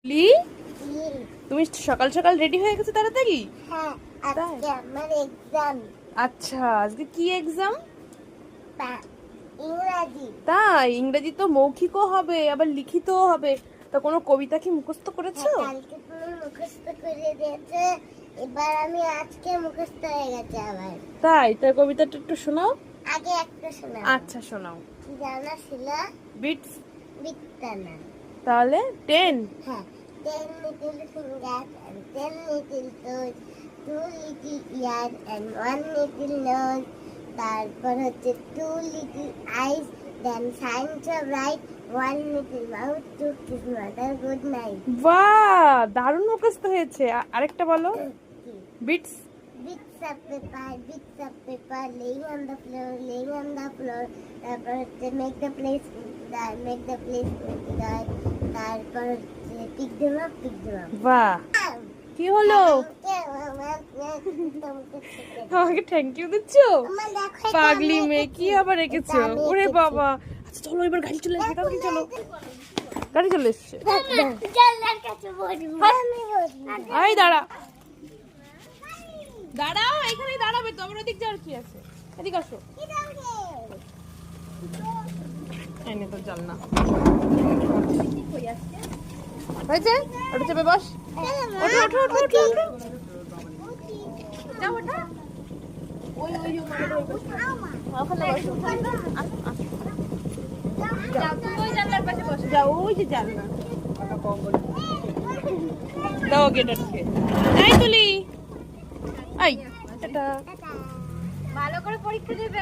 লি তুমি সকাল সকাল রেডি হয়ে গেছো তাড়াতাড়ি? হ্যাঁ, আজকে আমার এক্সাম। আচ্ছা, আজকে কি এক্সাম? ইংরাজি। তাই? ইংরেজি তো মৌখিকও হবে আবার লিখিতও হবে। তা কোনো কবিতা কি মুখস্থ করেছো? কালকে তুমি মুখস্থ করে দিয়েছে, এবার আমি আজকে মুখস্থ হয়ে গেছে আমার। তাই? তার কবিতাটা একটু শোনাও। আগে একটা শোনা। আচ্ছা শোনাও। জানা ছিল বিটস। বিজ্ঞানা। তাহলে 10। হ্যাঁ, 10 little fingers and 10 little toes, 2 little ears and 1 little nose. তারপর হচ্ছে 2 little eyes, then shine so bright, 1 little mouth to kiss mother good night. বাহ, দারুণ মুখস্থ হয়েছে। আরেকটা বলো। Bits. Bits of paper, laying on the floor, laying on the floor. তারপর হচ্ছে make the place die. তারপর হচ্ছে pick them up. বাহ, কি হলো? আমার আমাকে থ্যাংক ইউ দিচ্ছ? দেখো এটা পাগলি আমি মেয়ে কি এঁকেছি। আবার রেখেছো? এটা আমি ওরে এঁকেছি। বাবা, আচ্ছা চলো এবার গাড়ি চলে এসেছে, তাড়াতাড়ি চলো। গাড়ি চলে এসেছে। জানলার কাছে বসবো। আমি বসবো। এই দাঁড়া, দাঁড়াও, এখানেই দাঁড়াবে তো, আমার ওদিক যাওয়ার কি আছে? এদিক আসো। এনে তো চল না হয়েছে, ওটা চেপে বস। ওঠো ওঠো ওঠো ওঠো ওঠো। যাও ওঠা। ওই ওই ওখানে বসো। যাও তুমি ওই জানলার পাশে বসো। যাও ওই যে জানলা। দাও গেট আটকে। এই তুলি, এই টাটা। ভালো করে পরীক্ষা দেবে।